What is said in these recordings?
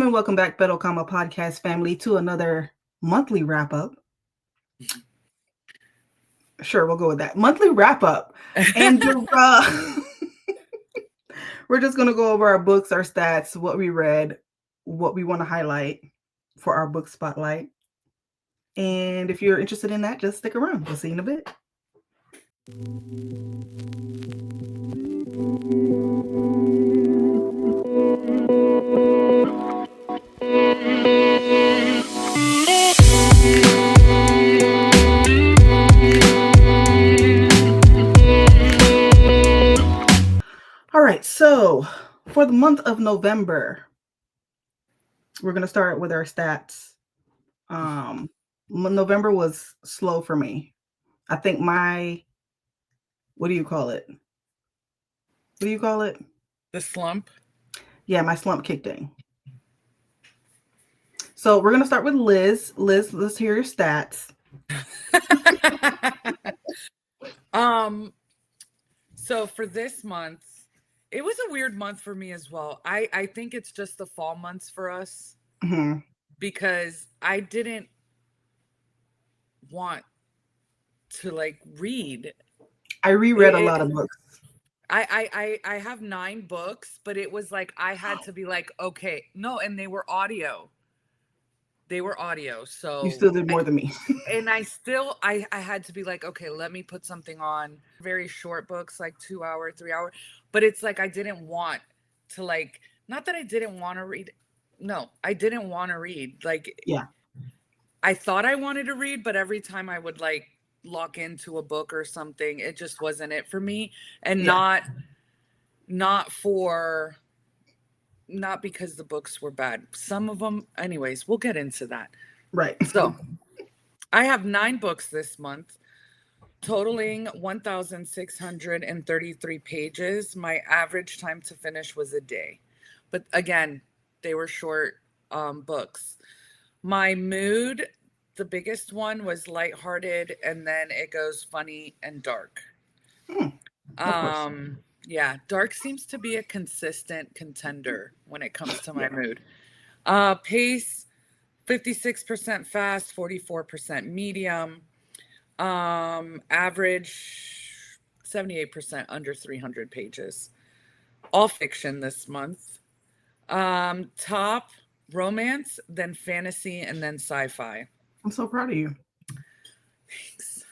and welcome back, Beto Comma Podcast family, to another monthly wrap up. Sure, we'll go with that. Monthly wrap up. And we're just going to go over our books, our stats, what we read, what we want to highlight for our book spotlight. And if you're interested in that, just stick around. We'll see you in a bit. All right, so for the month of November, we're going to start with our stats. November was slow for me. I think what do you call it? What do you call it? The slump. Yeah, my slump kicked in. So we're going to start with Liz. Liz, let's hear your stats. So for this month, it was a weird month for me as well. I think it's just the fall months for us because I didn't want to read. I reread a lot of books. I have 9 books, but it was like I had to be like, okay, no, and they were audio. So you still did more than me. And I had to be like, okay, let me put something on. Very short books, like 2 hour, 3 hour. But it's like I didn't want to not that I didn't want to read. No, I didn't want to read. Yeah. I thought I wanted to read, but every time I would lock into a book or something, it just wasn't it for me. And not because the books were bad. Some of them, anyways, we'll get into that. Right. So I have 9 books this month, totaling 1,633 pages. My average time to finish was a day. But again, they were short books. My mood, the biggest one was lighthearted, and then it goes funny and dark. Yeah, dark seems to be a consistent contender when it comes to my mood. Pace, 56% fast, 44% medium. Average, 78% under 300 pages. All fiction this month. Top romance, then fantasy, and then sci-fi. I'm so proud of you. Thanks.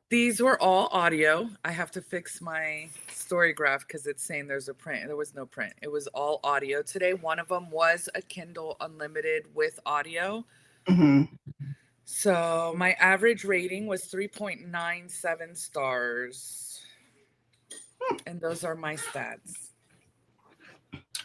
These were all audio. I have to fix my story graph because it's saying there's a print. There was no print. It was all audio today. One of them was a Kindle Unlimited with audio. So my average rating was 3.97 stars. And those are my stats.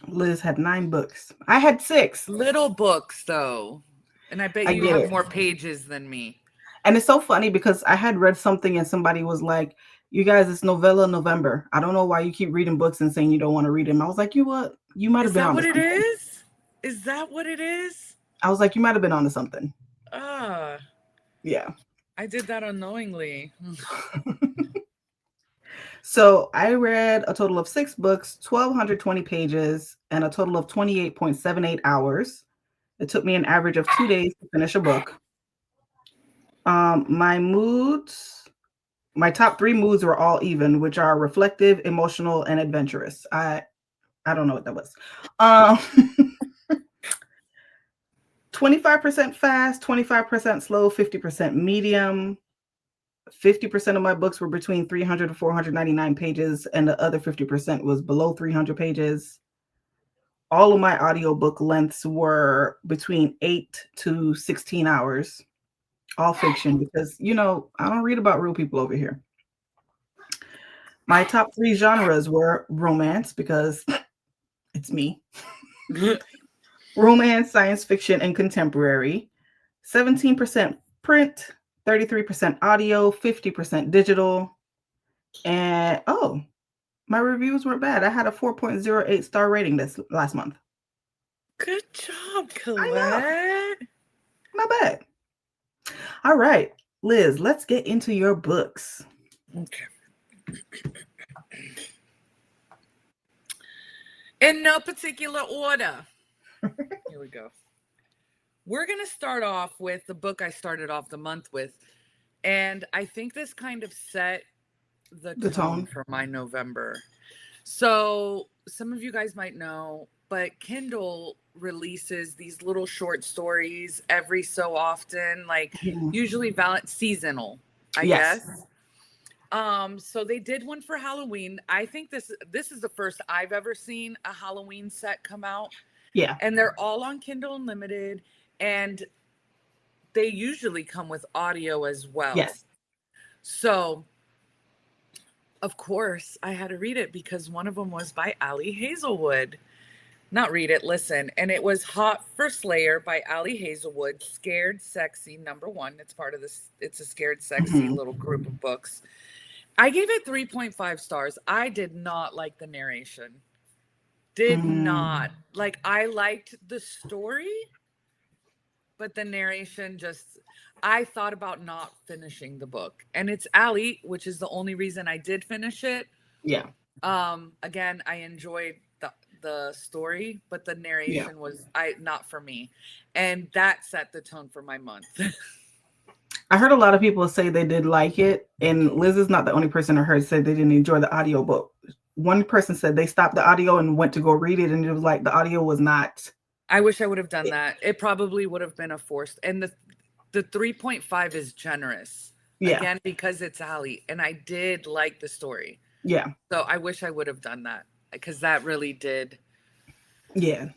Liz had 9 books. I had 6. Little books, though. And I bet you have more pages than me. And it's so funny because I had read something and somebody was like, you guys, it's Novella November. I don't know why you keep reading books and saying you don't want to read them. I was like, you what? You might have been on to something. Is that what it is? I was like, you might have been on to something. Yeah. I did that unknowingly. So I read a total of 6 books, 1,220 pages, and a total of 28.78 hours. It took me an average of 2 days to finish a book. My moods, my top 3 moods were all even, which are reflective, emotional, and adventurous. I don't know what that was. 25% fast, 25% slow, 50% medium. 50% of my books were between 300 to 499 pages, and the other 50% was below 300 pages. All of my audiobook lengths were between 8 to 16 hours. All fiction, because, I don't read about real people over here. My top 3 genres were romance, because it's me. Romance, science fiction, and contemporary. 17% print, 33% audio, 50% digital. And, my reviews weren't bad. I had a 4.08 star rating this last month. Good job, Collette. Not bad. All right, Liz, let's get into your books. Okay. In no particular order. Here we go. We're going to start off with the book I started off the month with. And I think this kind of set the The tone tone. for my November. So some of you guys might know, but Kindle releases these little short stories every so often, like Mhm. usually seasonal, I Yes. guess. So they did one for Halloween. I think this is the first I've ever seen a Halloween set come out, Yeah. and they're all on Kindle Unlimited, and they usually come with audio as well. Yes. So of course, I had to read it because one of them was by Ali Hazelwood. Not read it, listen. And it was Hot for Slayer by Ali Hazelwood, Scared Sexy, number one. It's part of this, it's a Scared Sexy Mhm. little group of books. I gave it 3.5 stars. I did not like the narration. Did not. Like, I liked the story, but the narration just, I thought about not finishing the book. And it's Ali, which is the only reason I did finish it. Yeah. Again, I enjoyed the story, but the Yeah. narration was not for me. And that set the tone for my month. I heard a lot of people say they did like it, and Liz is not the only person I heard say they didn't enjoy the audiobook. One person said they stopped the audio and went to go read it, and it was like the audio was not. I wish I would have done that. It probably would have been a forced, and the 3.5 is generous. Yeah. Again, because it's Ali, and I did like the story. Yeah. So I wish I would have done that because that really did. Yeah.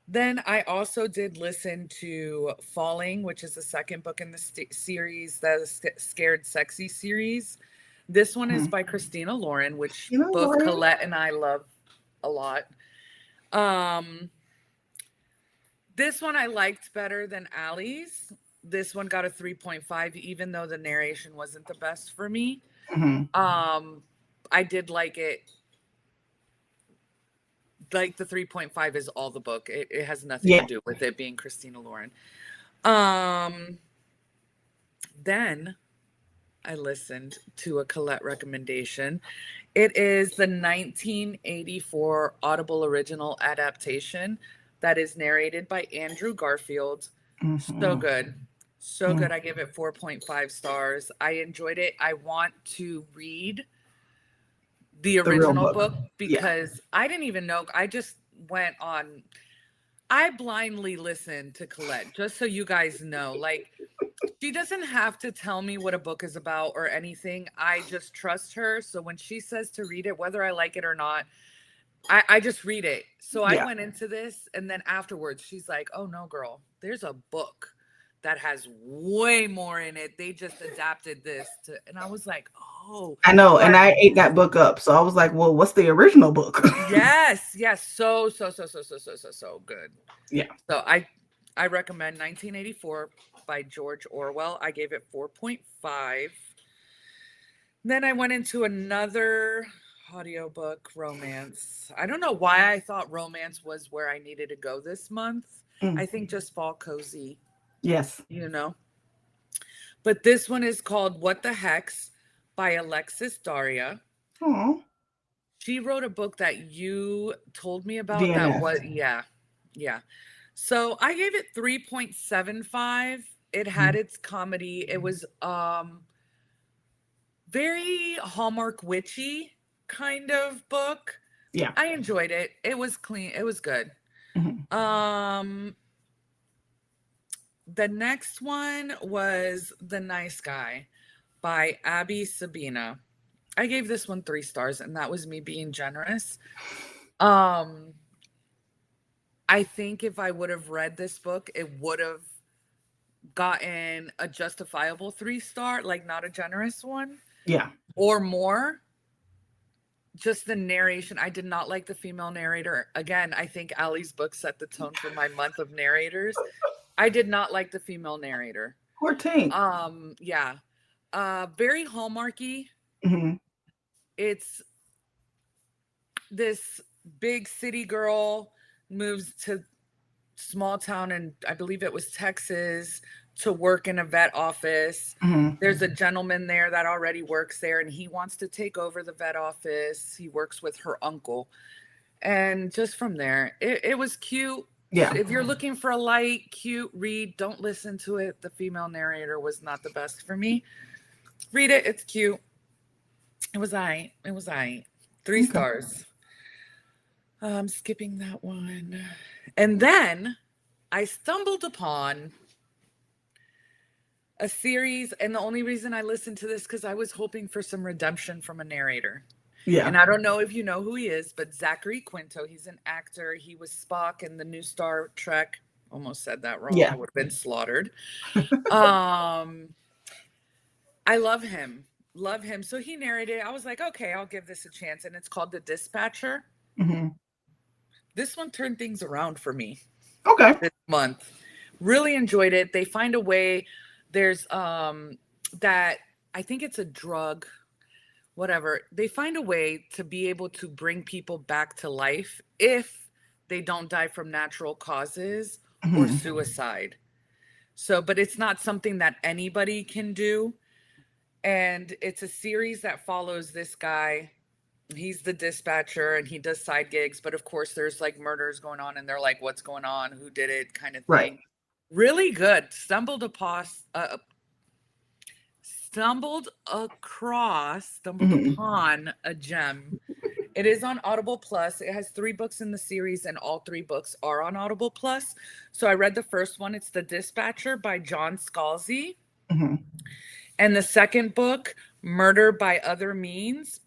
Then I also did listen to Falling, which is the second book in the series, the Scared Sexy series. This one is by Christina Lauren, which both Lauren? Collette and I love a lot. This one I liked better than Allie's. This one got a 3.5, even though the narration wasn't the best for me. I did like it. Like the 3.5 is all the book. It has nothing to do with it being Christina Lauren. Then I listened to a Collette recommendation. It is the 1984 Audible original adaptation that is narrated by Andrew Garfield. So good. So good. I give it 4.5 stars. I enjoyed it. I want to read the original book because I didn't even know. I just went on. I blindly listened to Collette, just so you guys know. Like, she doesn't have to tell me what a book is about or anything. I just trust her. So when she says to read it, whether I like it or not, I just read it. So I went into this, and then afterwards, she's like, "Oh no, girl, there's a book that has way more in it. They just adapted this to," and I was like, "Oh, I know." And I ate that book up. So I was like, well, what's the original book? yes. So good. Yeah. So I recommend 1984 by George Orwell. I gave it 4.5. Then I went into another audiobook, romance. I don't know why I thought romance was where I needed to go this month. I think just fall cozy. Yes. You know. But this one is called What the Hex by Alexis Daria. Oh. She wrote a book that you told me about DNF. that was yeah. So I gave it 3.75. It had its comedy. It was very Hallmark witchy kind of book. Yeah. I enjoyed it. It was clean. It was good. The next one was The Nice Guy by Abby Sabina. I gave this one 3 stars, and that was me being generous. I think if I would have read this book, it would have gotten a justifiable 3-star, like not a generous one. Yeah. Or more. Just the narration. I did not like the female narrator. Again, I think Allie's book set the tone for my month of narrators. I did not like the female narrator. Poor Tink. Yeah. Very Hallmarky. It's this big city girl moves to small town, and I believe it was Texas, to work in a vet office. There's a gentleman there that already works there, and he wants to take over the vet office. He works with her uncle. And just from there, it was cute. Yeah. If you're looking for a light, cute read, don't listen to it. The female narrator was not the best for me. Read it, it's cute. It was I. It was I. Three Okay. stars. I'm skipping that one. And then I stumbled upon a series, and the only reason I listened to this because I was hoping for some redemption from a narrator. Yeah. And I don't know if you know who he is, but Zachary Quinto, he's an actor. He was Spock in the new Star Trek. Almost said that wrong. Yeah. I would have been slaughtered. I love him. Love him. So he narrated. I was like, okay, I'll give this a chance. And it's called The Dispatcher. Mm-hmm. This one turned things around for me Okay. this month. Really enjoyed it. They find a way. There's that I think it's a drug, whatever. They find a way to be able to bring people back to life if they don't die from natural causes or Mm-hmm. suicide. So, but it's not something that anybody can do. And it's a series that follows this guy. He's the dispatcher and he does side gigs, but of course there's like murders going on and they're like, what's going on? Who did it? Kind of Right. thing. Really good. Stumbled Mm-hmm. upon a gem. It is on Audible Plus. It has 3 books in the series, and all 3 books are on Audible Plus. So I read the first one. It's The Dispatcher by John Scalzi. Mm-hmm. And the second book, Murder by Other Means,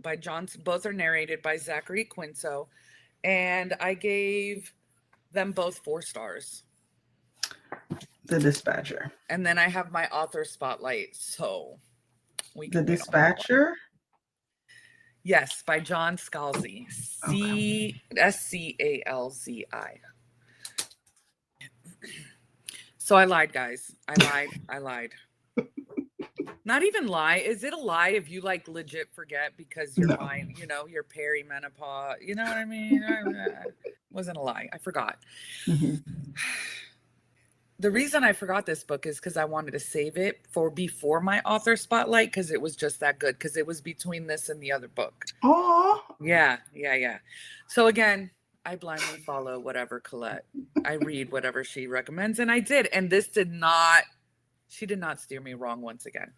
by John. Both are narrated by Zachary Quinto. And I gave them both 4 stars. The Dispatcher. And then I have my author spotlight. So we The can Dispatcher. Yes, by John Scalzi. Scalzi. So I lied, guys. I lied. Not even lie. Is it a lie if you like legit forget because you're No. fine, you're perimenopause, you know what I mean? Wasn't a lie. I forgot. Mm-hmm. The reason I forgot this book is because I wanted to save it for before my author spotlight because it was just that good because it was between this and the other book. Oh. Yeah. So again, I blindly follow whatever Collette. I read whatever she recommends, and I did. And this she did not steer me wrong once again.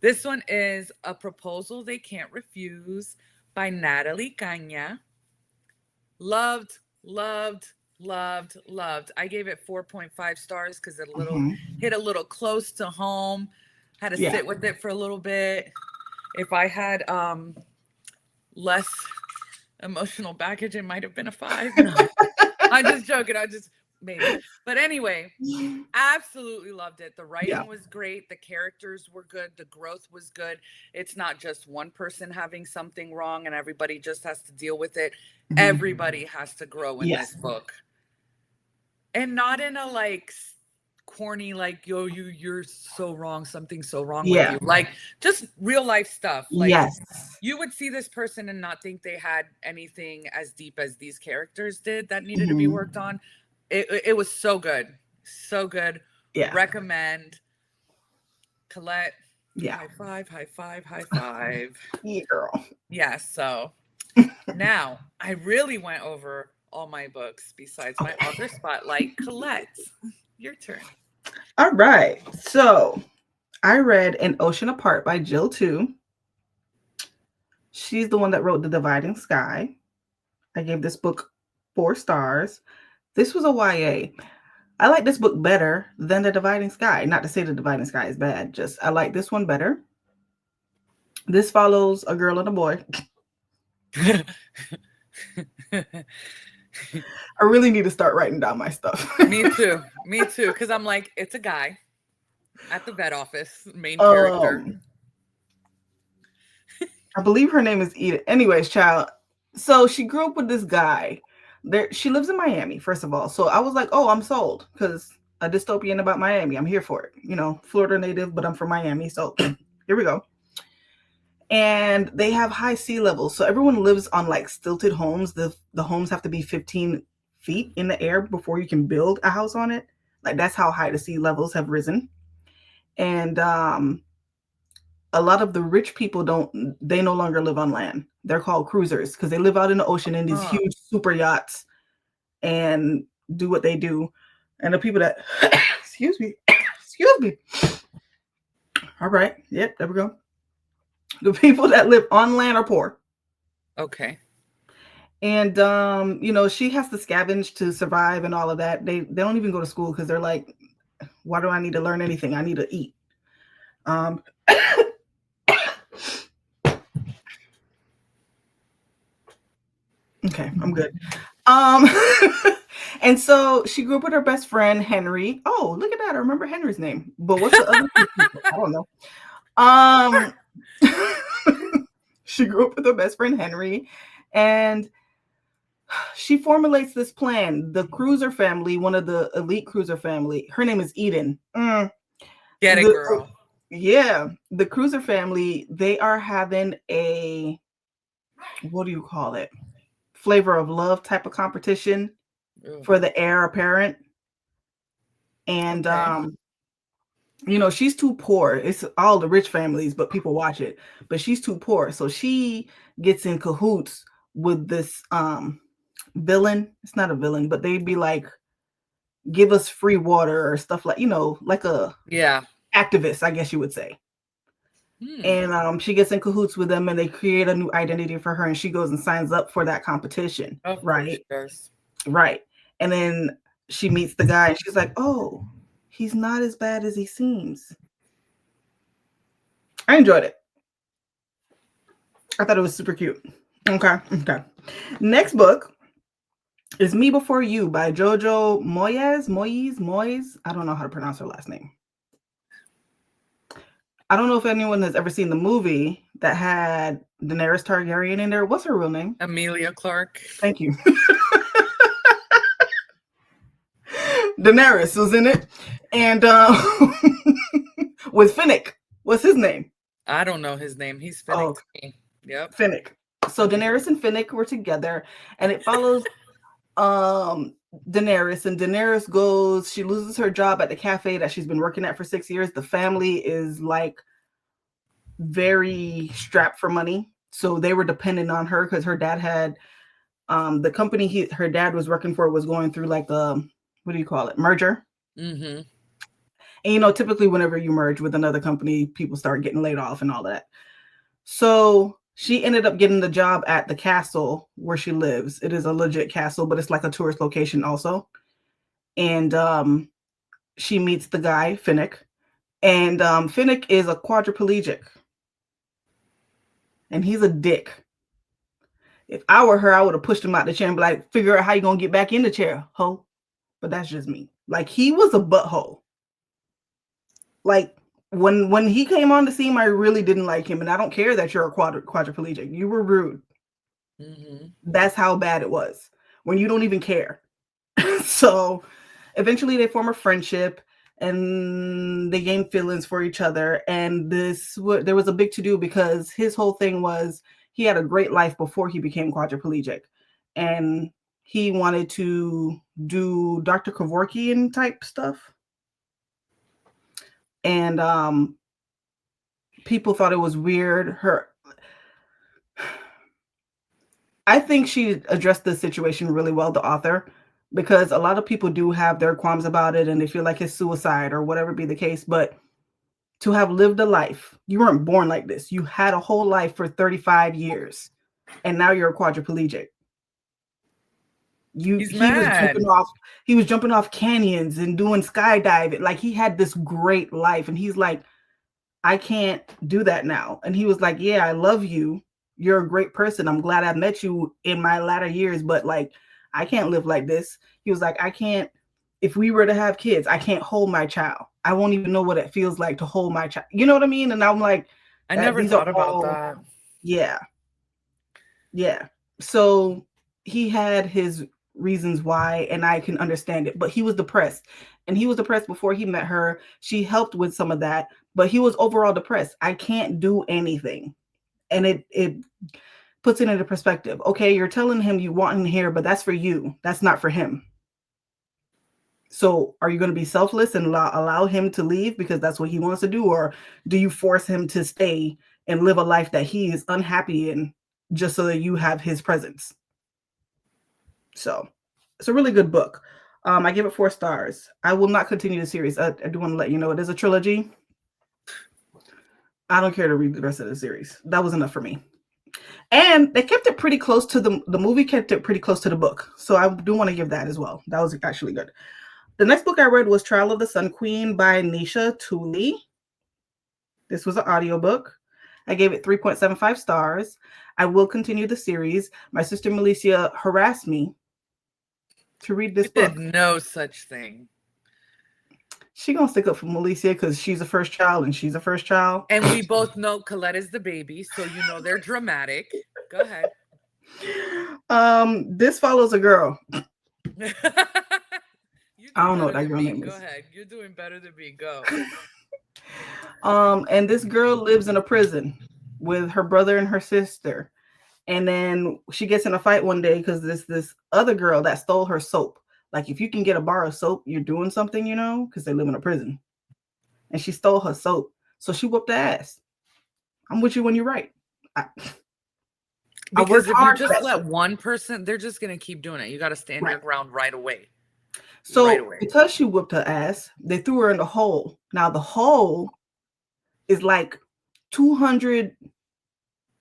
This one is A Proposal They Can't Refuse by Natalie Caña. Loved. I gave it 4.5 stars because it hit a little close to home. Had to sit with it for a little bit. If I had less emotional baggage, it might have been a 5. No. I'm just joking. Maybe. But anyway, absolutely loved it. The writing was great. The characters were good. The growth was good. It's not just one person having something wrong and everybody just has to deal with it. Mm-hmm. Everybody has to grow in this book. And not in a like corny, like, yo, you're so wrong. Something's so wrong with you. Like just real life stuff. Like you would see this person and not think they had anything as deep as these characters did that needed to be worked on. It was so good. So good. Yeah. Recommend. Collette. Yeah. High five. Yeah, girl. Yeah. So now I really went over all my books besides my author spotlight. Collette, your turn. All right. So I read An Ocean Apart by Jill too. She's the one that wrote The Dividing Sky. I gave this book 4 stars. This was a YA. I like this book better than The Dividing Sky. Not to say The Dividing Sky is bad, just I like this one better. This follows a girl and a boy. I really need to start writing down my stuff. Me too. Because I'm like, it's a guy at the vet office, main character. I believe her name is Edith. Anyways, child. So she grew up with this guy. She lives in Miami, first of all. So I was like, oh, I'm sold because a dystopian about Miami. I'm here for it. Florida native, but I'm from Miami. So here we go. And they have high sea levels. So everyone lives on like stilted homes. The homes have to be 15 feet in the air before you can build a house on it. Like that's how high the sea levels have risen. And a lot of the rich people they no longer live on land. They're called cruisers because they live out in the ocean in these Huh. huge super yachts and do what they do. And the people that, excuse me, excuse me. All right. Yep. There we go. The people that live on land are poor. Okay. And she has to scavenge to survive and all of that. They don't even go to school because they're like, why do I need to learn anything? I need to eat. Um okay, I'm good. Um and so she grew up with her best friend Henry. Oh, look at that. I remember Henry's name. But what's the other people? I don't know. Um she grew up with her best friend Henry, and she formulates this plan. The Cruiser family, one of the elite Cruiser family, her name is Eden. Get it, The girl. Yeah, the Cruiser family, they are having a, what do you call it? Flavor of love type of competition Ew. for the heir apparent. And Okay. she's too poor. It's all the rich families, but people watch it. But she's too poor. So she gets in cahoots with this villain. It's not a villain, but they'd be like, give us free water or stuff like, like a Yeah. activist, I guess you would say. Hmm. And she gets in cahoots with them and they create a new identity for her and she goes and signs up for that competition. Of course Right. she does. Right. And then she meets the guy and she's like, oh, he's not as bad as he seems. I enjoyed it. I thought it was super cute. Okay. Next book is Me Before You by Jojo Moyes. I don't know how to pronounce her last name. I don't know if anyone has ever seen the movie that had Daenerys Targaryen in there. What's her real name? Amelia Clark. Thank you. Daenerys was in it. And with Finnick. What's his name? I don't know his name. He's Finnick Oh, to me. Yep. Finnick. So Daenerys and Finnick were together, and it follows Daenerys, and Daenerys goes, she loses her job at the cafe that she's been working at for 6 years. The family is like very strapped for money, so they were dependent on her because her dad had the company her dad was working for was going through like a, what do you call it, merger. Mm-hmm. And typically whenever you merge with another company, people start getting laid off and all that. So she ended up getting the job at the castle where she lives. It is a legit castle, but it's like a tourist location also. And she meets the guy, Finnick. And Finnick is a quadriplegic. And he's a dick. If I were her, I would have pushed him out the chair and be like, figure out how you gonna get back in the chair, ho. But that's just me. Like, he was a butthole. Like, when he came on the scene, I really didn't like him. And I don't care that you're a quadriplegic. You were rude. Mm-hmm. That's how bad it was. When you don't even care. So eventually they form a friendship and they gain feelings for each other. And there was a big to do because his whole thing was he had a great life before he became quadriplegic. And he wanted to do Dr. Kevorkian type stuff. And people thought it was weird. I think she addressed the situation really well, the author, because a lot of people do have their qualms about it and they feel like it's suicide or whatever be the case. But to have lived a life, you weren't born like this. You had a whole life for 35 years and now you're a quadriplegic. He's mad. He was jumping off canyons and doing skydiving. Like, he had this great life and he's like, I can't do that now. And he was like, yeah, I love you. You're a great person. I'm glad I met you in my latter years, but like, I can't live like this. He was like, I can't, if we were to have kids, I can't hold my child. I won't even know what it feels like to hold my child. You know what I mean? And I'm like, I never these are thought about all, that. yeah. Yeah. So he had his reasons why, and I can understand it, but he was depressed. And he was depressed before he met her. She helped with some of that, but he was overall depressed. I can't do anything. And it puts it into perspective. Okay, you're telling him you want him here, but that's for you. That's not for him. So are you going to be selfless and allow him to leave because that's what he wants to do? Or do you force him to stay and live a life that he is unhappy in just so that you have his presence? So it's a really good book. I give it 4 stars. I will not continue the series. I do want to let you know it is a trilogy. I don't care to read the rest of the series. That was enough for me. And they kept it pretty close to the movie, kept it pretty close to the book. So I do want to give that as well. That was actually good. The next book I read was Trial of the Sun Queen by Nisha Tooley. This was an audiobook. I gave it 3.75 stars. I will continue the series. My sister Melissa harassed me to read this book. Did no such thing. She gonna stick up for Melissa because she's a first child and she's a first child. And we both know Collette is the baby, so you know they're dramatic. Go ahead. This follows a girl. I don't know what that girl name is. Go ahead. You're doing better than me. Go. And this girl lives in a prison with her brother and her sister. And then she gets in a fight one day because this other girl that stole her soap. Like, if you can get a bar of soap, you're doing something, you know, because they live in a prison. And she stole her soap. So she whooped her ass. I'm with you when you're right. Because if you just let one person, they're just going to keep doing it. You got to stand your ground right away. So because she whooped her ass, they threw her in the hole. Now the hole is like 200.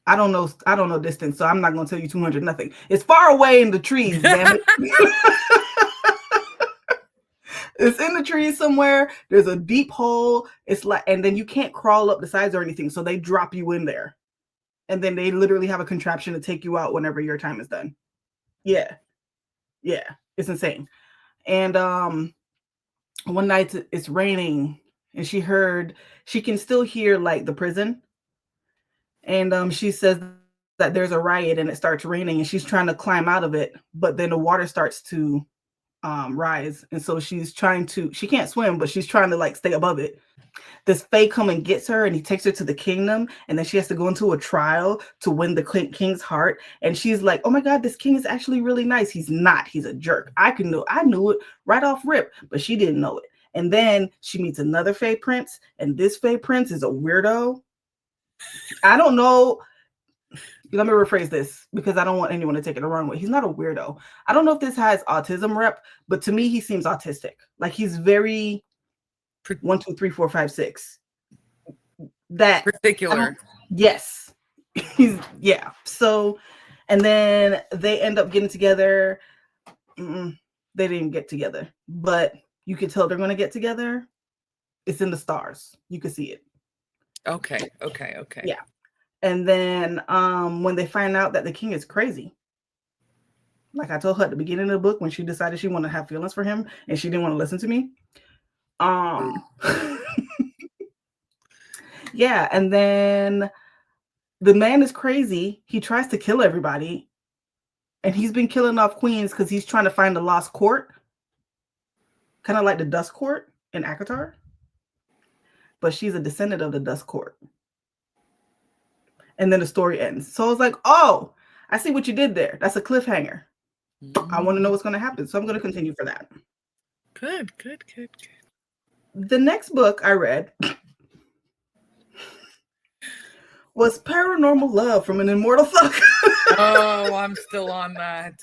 I don't know distance, so I'm not going to tell you 200 nothing. It's far away in the trees, damn it. It's in the trees somewhere. There's a deep hole. It's like, and then you can't crawl up the sides or anything, so they drop you in there. And then they literally have a contraption to take you out whenever your time is done. Yeah. It's insane. And one night it's raining and she can still hear like the prison. And she says that there's a riot and it starts raining and she's trying to climb out of it, but then the water starts to rise. And so she can't swim, but she's trying to like stay above it. This Fae come and gets her and he takes her to the kingdom, and then she has to go into a trial to win the king's heart. And she's like, oh my God, this king is actually really nice. He's not. He's a jerk. I knew it right off rip, but she didn't know it. And then she meets another Fae prince, and this Fae prince is a weirdo. I don't know. Let me rephrase this because I don't want anyone to take it the wrong way. He's not a weirdo. I don't know if this has autism rep, but to me, he seems autistic. Like, he's very 1, 2, 3, 4, 5, 6. That particular. Yes. So, and then they end up getting together. They didn't get together, but you could tell they're going to get together. It's in the stars. You could see it. Okay. Yeah. And then when they find out that the king is crazy, like I told her at the beginning of the book, when she decided she wanted to have feelings for him and she didn't want to listen to me. Yeah, and then the man is crazy. He tries to kill everybody, and he's been killing off queens because he's trying to find the lost court, kind of like the Dust Court in Akatar. But she's a descendant of the Dust Court. And then the story ends. So I was like, oh, I see what you did there. That's a cliffhanger. I want to know what's going to happen. So I'm going to continue for that. Good. The next book I read was Paranormal Love from an Immortal Thug. Oh, I'm still on that.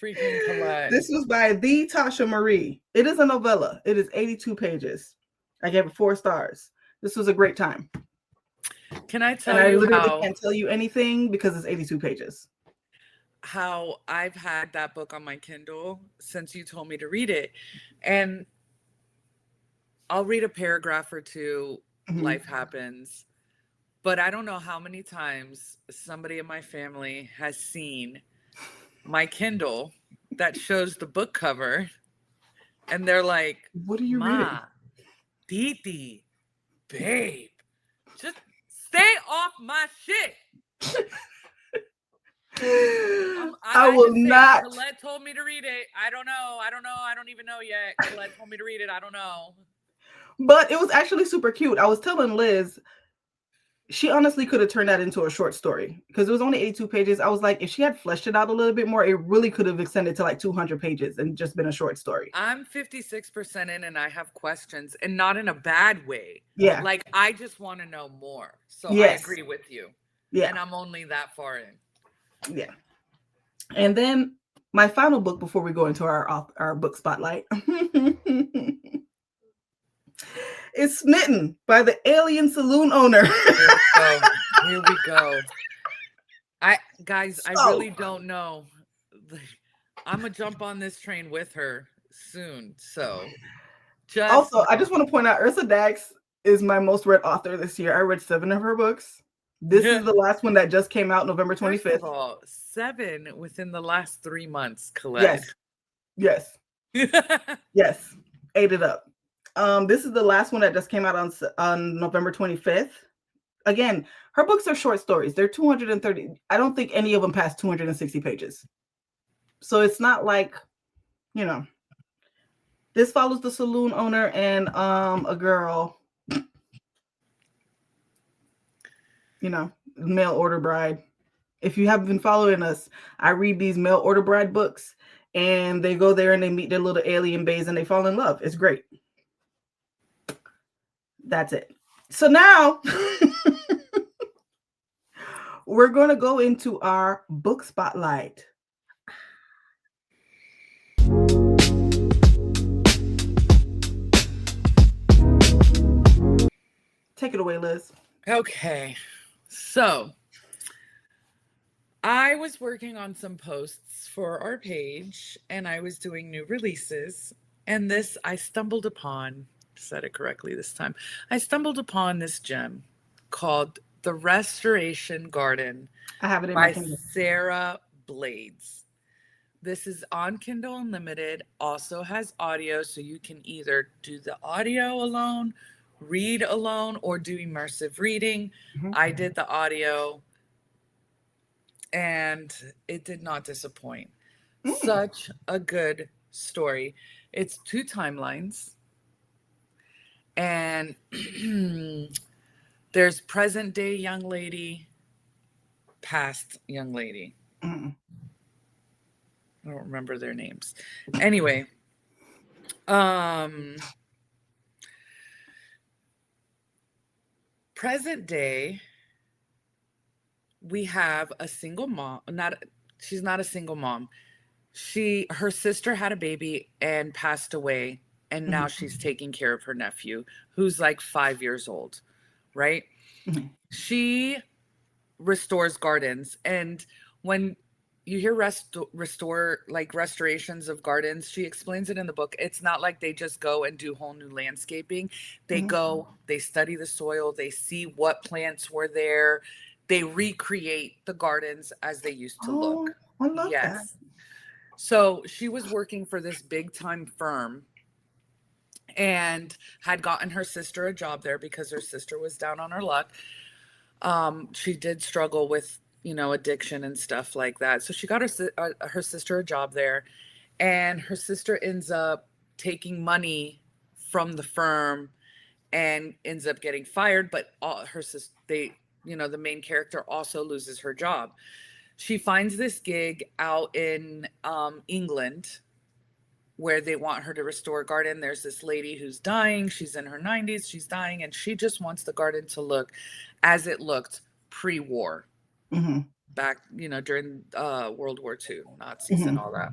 Freaking Collette. This was by the Tasha Marie. It is a novella. It is 82 pages. I gave it 4 stars. This was a great time. Can I tell you? I literally can't tell you anything because it's 82 pages. How I've had that book on my Kindle since you told me to read it. And I'll read a paragraph or two. Life happens. But I don't know how many times somebody in my family has seen my Kindle that shows the book cover. And they're like, what are you reading? Titi, babe, just stay off my shit. I will not. Collette told me to read it. I don't know. I don't even know yet. Collette told me to read it. I don't know. But it was actually super cute. I was telling Liz, She honestly could have turned that into a short story because it was only 82 pages. I was like, if she had fleshed it out a little bit more, it really could have extended to like 200 pages and just been a short story. I'm 56% in and I have questions, and not in a bad way. Yeah. Like, I just want to know more. So I Yes. agree with you. Yeah. And I'm only that far in. Yeah. And then my final book before we go into our book spotlight is Smitten by the Alien Saloon Owner. Here we go. I really don't know. I'm gonna jump on this train with her soon. So I just want to point out Ursa Dax is my most read author this year. I read 7 of her books. This is the last one that just came out November 25th. First of all, 7 within the last 3 months, Collette. Yes. Yes. Ate it up. This is the last one that just came out on November 25th. Again, her books are short stories. They're 230. I don't think any of them pass 260 pages. So it's not like, you know, this follows the saloon owner and a girl, you know, mail order bride. If you haven't been following us, I read these mail order bride books and they go there and they meet their little alien bays and they fall in love. It's great. That's it. So now we're going to go into our book spotlight. Take it away, Liz. Okay. So I was working on some posts for our page and I was doing new releases. And this, I stumbled upon, said it correctly this time, I stumbled upon this gem called The Restoration Garden. I have it in by my Kindle. Sarah Blades. This is on Kindle Unlimited, also has audio, so you can either do the audio alone, read alone, or do immersive reading. Mm-hmm. I did the audio, and it did not disappoint. Such a good story. It's 2 timelines, and there's present day young lady, past young lady. I don't remember their names. Anyway, present day, we have a single mom. She's not a single mom. Her sister had a baby and passed away, and now she's taking care of her nephew, who's like 5 years old, right? She restores gardens, and when you hear restorations of gardens, she explains it in the book. It's not like they just go and do whole new landscaping. They go, they study the soil, they see what plants were there, they recreate the gardens as they used to look. I love that. So she was working for this big time firm and had gotten her sister a job there because her sister was down on her luck. She did struggle with, addiction and stuff like that. So she got her sister a job there, and her sister ends up taking money from the firm and ends up getting fired. But the main character also loses her job. She finds this gig out in England where they want her to restore a garden. There's this lady who's dying. She's in her 90s. She's dying, and she just wants the garden to look as it looked pre-war. Back, during World War II, Nazis and all that.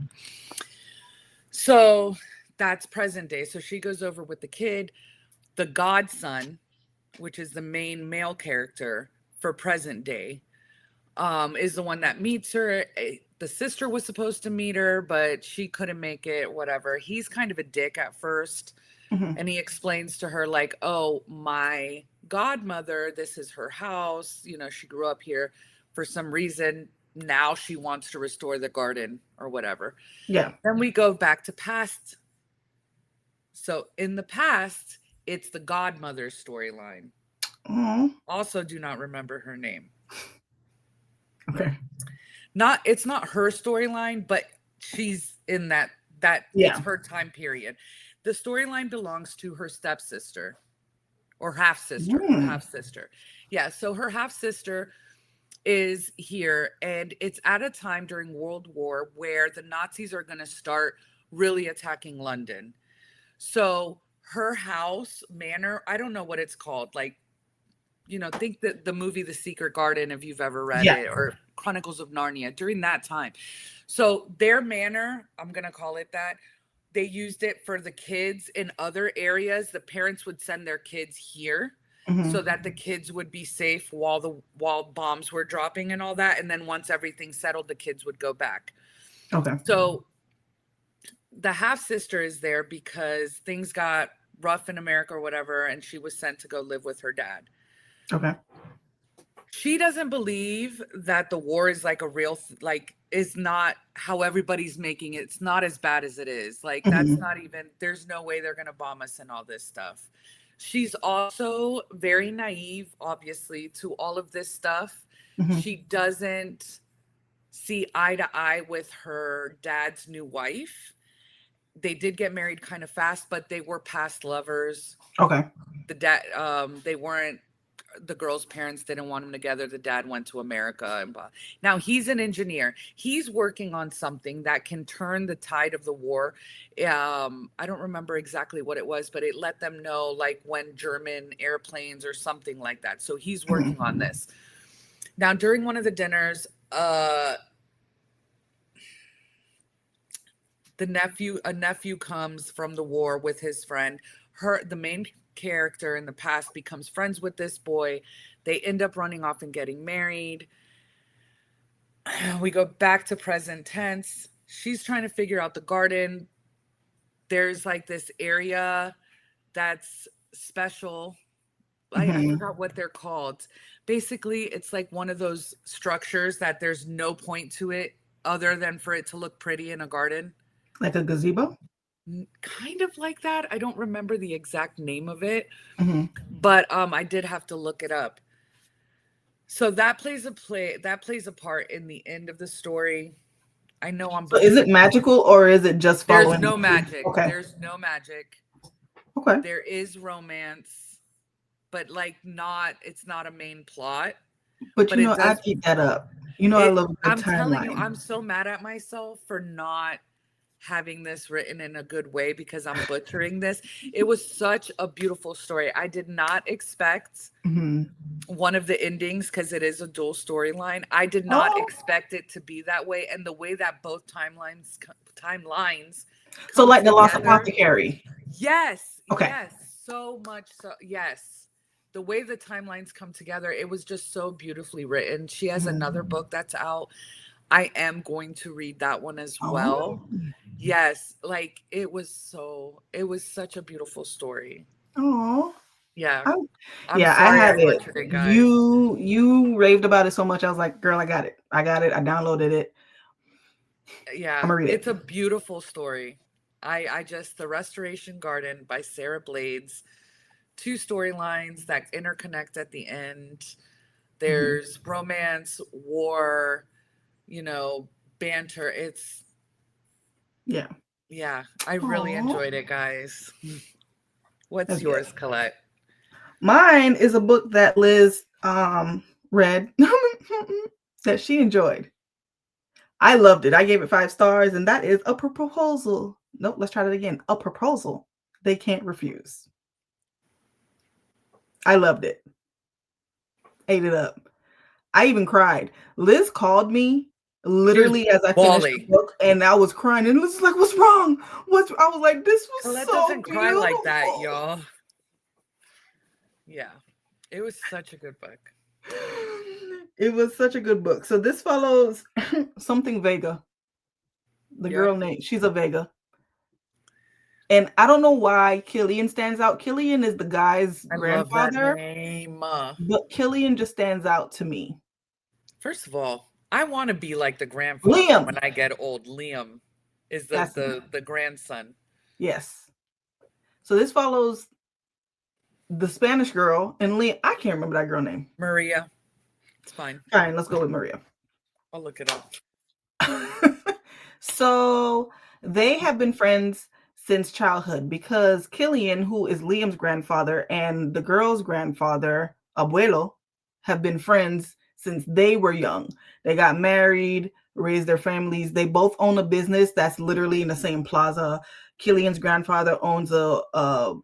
So that's present day. So she goes over with the kid. The godson, which is the main male character for present day, is the one that meets her. The sister was supposed to meet her, but she couldn't make it, whatever. He's kind of a dick at first. And he explains to her, like, oh, my godmother, this is her house. She grew up here. For some reason, now she wants to restore the garden or whatever. Yeah. Then we go back to past. So in the past, it's the godmother's storyline. Also, do not remember her name. Okay. It's not her storyline, but she's in that it's her time period. The storyline belongs to her stepsister or half sister. Yeah, so her half sister is here, and it's at a time during World War where the Nazis are going to start really attacking London. So her house, manor, I don't know what it's called. Like, think that the movie The Secret Garden, if you've ever read Yeah. it, or Chronicles of Narnia, during that time. So their manor, I'm going to call it that, they used it for the kids in other areas. The parents would send their kids here so that the kids would be safe while bombs were dropping and all that. And then once everything settled, the kids would go back. Okay. So the half sister is there because things got rough in America or whatever, and she was sent to go live with her dad. Okay. She doesn't believe that the war is like a real, is not how everybody's making it. It's not as bad as it is. Like, that's not even, there's no way they're going to bomb us and all this stuff. She's also very naive, obviously, to all of this stuff. She doesn't see eye to eye with her dad's new wife. They did get married kind of fast, but they were past lovers. Okay. The dad, they weren't, the girl's parents didn't want them together. The dad went to America and blah. Now he's an engineer. He's working on something that can turn the tide of the war. I don't remember exactly what it was, but it let them know like when German airplanes or something like that. So he's working on this. Now during one of the dinners, a nephew comes from the war with his friend. The main character in the past becomes friends with this boy. They end up running off and getting married. We go back to present tense. She's trying to figure out the garden. There's like this area that's special. I forgot what they're called. Basically, it's like one of those structures that there's no point to it other than for it to look pretty in a garden. Like a gazebo? Kind of like that. I don't remember the exact name of it, but I did have to look it up. So that plays a part in the end of the story. I know I'm. So is it magical or is it just following? There's no magic. Okay. There's no magic. Okay. There is romance, but like it's not a main plot. But I keep that up. I love the timeline. I'm telling you, I'm so mad at myself for not having this written in a good way because I'm butchering this. It was such a beautiful story. I did not expect one of the endings, because it is a dual storyline. I did not expect it to be that way, and the way that both timelines so like the Lost together. Apothecary. Yes. Okay. Yes. So much so. Yes. The way the timelines come together, it was just so beautifully written. She has another book that's out. I am going to read that one as well. Yes, like it was such a beautiful story. Oh. Yeah. I have it. You raved about it so much. I was like, girl, I got it. I downloaded it. Yeah. I'm gonna read it. It's a beautiful story. The Restoration Garden by Sarah Blades. 2 storylines that interconnect at the end. There's romance, war, banter. Yeah, I really enjoyed it, guys. What's yours, Collette? Mine is a book that Liz read that she enjoyed. I loved it. I gave it 5 stars, and that is A Proposal. Nope, let's try that again. A Proposal They Can't Refuse. I loved it. Ate it up. I even cried. Liz called me literally as I finished the book, and I was crying, and Liz was like, "What's wrong? I was like, this was Collette so doesn't beautiful. cry like that, y'all. Yeah, it was such a good book. It was such a good book. So this follows something Vega. The girl name, she's a Vega. And I don't know why Killian stands out. Killian is the guy's grandfather. Love that name. But Killian just stands out to me. First of all, I want to be like the grandfather Liam. when I get old. Liam is the grandson. Yes. So this follows the Spanish girl and Liam. I can't remember that girl name. Maria. It's fine. Fine, let's go with Maria. I'll look it up. So they have been friends since childhood because Killian, who is Liam's grandfather, and the girl's grandfather, abuelo, have been friends since they were young. They got married, raised their families. They both own a business that's literally in the same plaza. Killian's grandfather owns a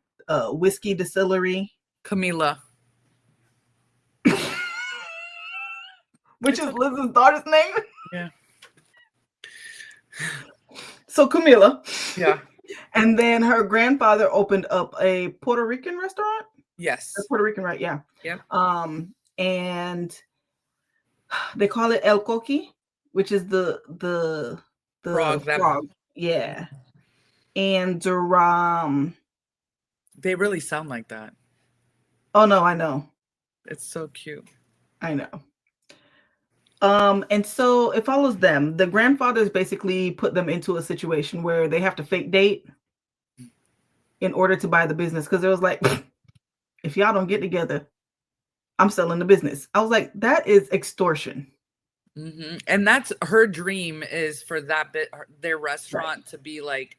whiskey distillery, Camila. which is Liz's daughter's name. Yeah. So Camila. Yeah. And then her grandfather opened up a Puerto Rican restaurant. Yes. That's Puerto Rican, right? Yeah. Yeah. And they call it El Coqui, which is the frog. Yeah. And they really sound like that. Oh no, I know. It's so cute. I know. And so it follows them. The grandfathers basically put them into a situation where they have to fake date in order to buy the business, because it was like, if y'all don't get together, I'm selling the business. I was like, that is extortion. Mm-hmm. And that's her dream, is for that bit, their restaurant to be like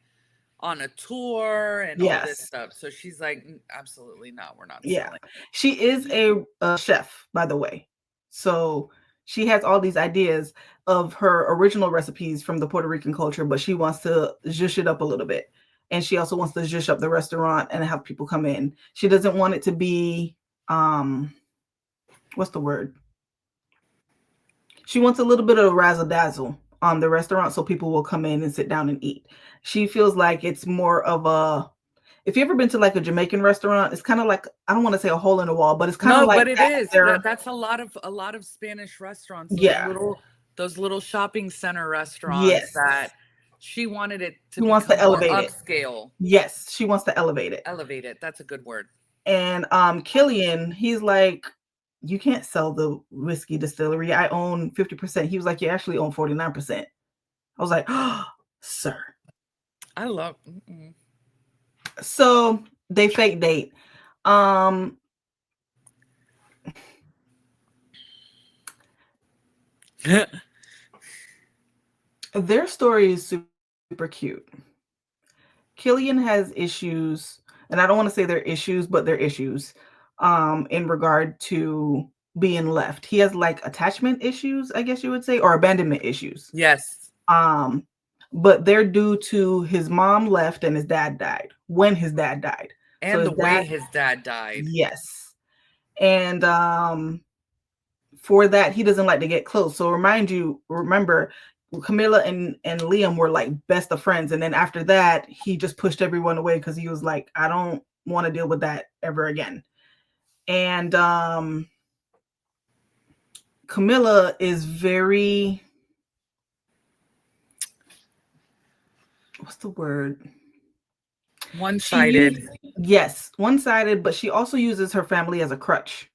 on a tour and all this stuff. So she's like, absolutely not. We're not selling. She is a chef, by the way. So she has all these ideas of her original recipes from the Puerto Rican culture, but she wants to zhuzh it up a little bit. And she also wants to zhuzh up the restaurant and have people come in. She doesn't want it to be, what's the word? She wants a little bit of razzle dazzle on the restaurant so people will come in and sit down and eat. She feels like it's more of a, if you've ever been to like a Jamaican restaurant, it's kind of like, I don't want to say a hole in the wall, but it's kind of like, but it is. That's a lot of Spanish restaurants. Those little shopping center restaurants that she wanted it to be elevate upscale. Yes, she wants to elevate it. Elevate it. That's a good word. And Killian, he's like, you can't sell the whiskey distillery. I own 50%. He was like, you actually own 49%. I was like, oh, sir. I love. So they fake date. Their story is super cute. Killian has issues, and I don't want to say they're issues, but they're issues in regard to being left. He has like attachment issues, I guess you would say, or abandonment issues. Yes. But they're due to his mom left and his dad died, when his dad died. And so way his dad died. Yes. And for that, he doesn't like to get close. So remember, Camilla and Liam were like best of friends. And then after that, he just pushed everyone away because he was like, I don't want to deal with that ever again. And Camilla is very, what's the word? One-sided. Yes, one-sided, but she also uses her family as a crutch.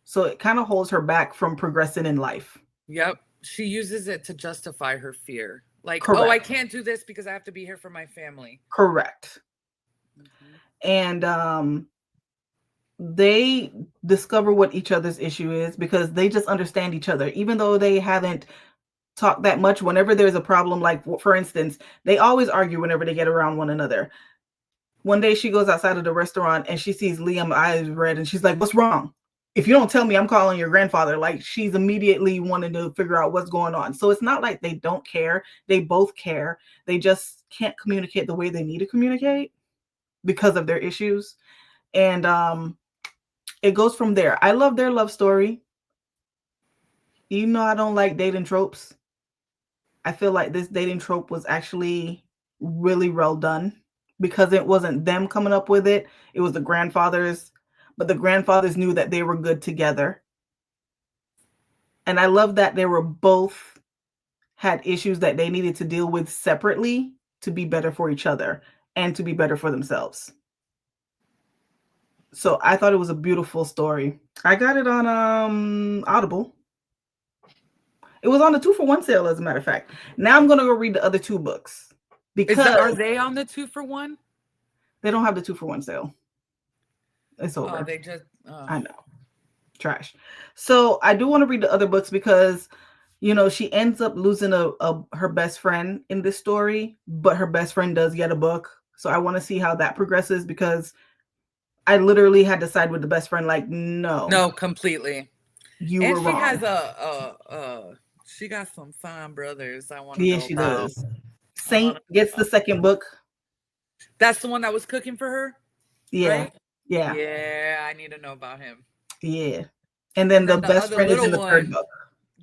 So it kind of holds her back from progressing in life. Yep. She uses it to justify her fear. Like, correct. Oh, I can't do this because I have to be here for my family. Correct. Mm-hmm. And they discover what each other's issue is because they just understand each other. Even though they haven't talked that much, whenever there's a problem, like for instance, they always argue whenever they get around one another. One day she goes outside of the restaurant and she sees Liam eyes red and she's like, what's wrong? If you don't tell me, I'm calling your grandfather. Like, she's immediately wanting to figure out what's going on. So it's not like they don't care. They both care. They just can't communicate the way they need to communicate because of their issues. And it goes from there. I love their love story. Even though I don't like dating tropes, I feel like this dating trope was actually really well done because it wasn't them coming up with it. It was the grandfathers. But the grandfathers knew that they were good together. And I love that they were both had issues that they needed to deal with separately to be better for each other and to be better for themselves. So I thought it was a beautiful story. I got it on Audible. It was on the 2-for-1 sale, as a matter of fact. Now I'm going to go read the other 2 books. Because are they on the 2-for-1? They don't have the 2-for-1 sale. It's over. Oh, they just. Oh. I know. Trash. So I do want to read the other books because, you know, she ends up losing her best friend in this story, but her best friend does get a book. So I want to see how that progresses because I literally had to side with the best friend. Like, no, No, completely. you And were she wrong. has she got some fine brothers I want to Yeah, know she about. does. I want Saint to gets the second book. That's the one that was cooking for her, Yeah, right? yeah, Yeah, I need to know about him. yeah. And then And the then the best other friend is in little the third one, book.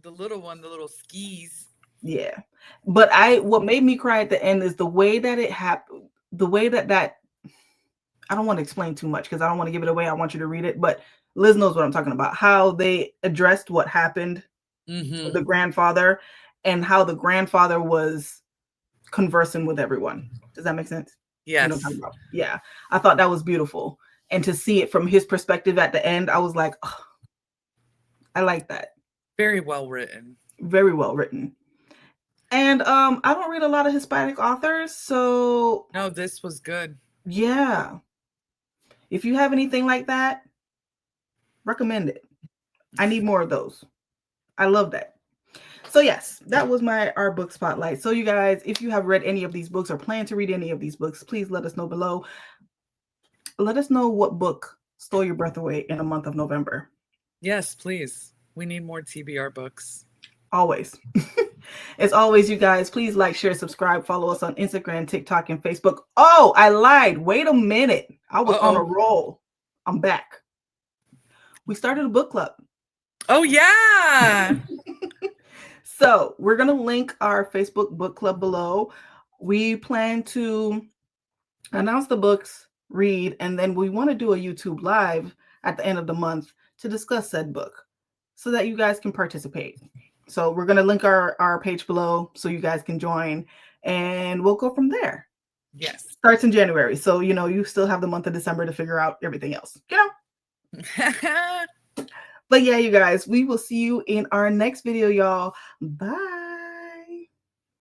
the little one, the little skis. Yeah. But what made me cry at the end is the way that it happened, the way that I don't want to explain too much because I don't want to give it away. I want you to read it, but Liz knows what I'm talking about. How they addressed what happened with the grandfather and how the grandfather was conversing with everyone. Does that make sense? You know what I'm Yes. talking about? Yeah. I thought that was beautiful. And to see it from his perspective at the end, I was like, oh, I like that. Very well written. Very well written. And I don't read a lot of Hispanic authors, so No, this was good. yeah. If you have anything like that, recommend it. I need more of those. I love that. So yes, that was our book spotlight. So you guys, if you have read any of these books or plan to read any of these books, please let us know below. Let us know what book stole your breath away in the month of November. Yes, please. We need more TBR books. Always. As always, you guys, please like, share, subscribe, follow us on Instagram, TikTok, and Facebook. Oh, I lied. Wait a minute. I was on a roll. I'm back. We started a book club. Oh, yeah. So we're going to link our Facebook book club below. We plan to announce the books, read, and then we want to do a YouTube live at the end of the month to discuss said book so that you guys can participate. So we're going to link our page below so you guys can join, and we'll go from there. Yes. Starts in January. So, you still have the month of December to figure out everything else, But yeah, you guys, we will see you in our next video, y'all. Bye.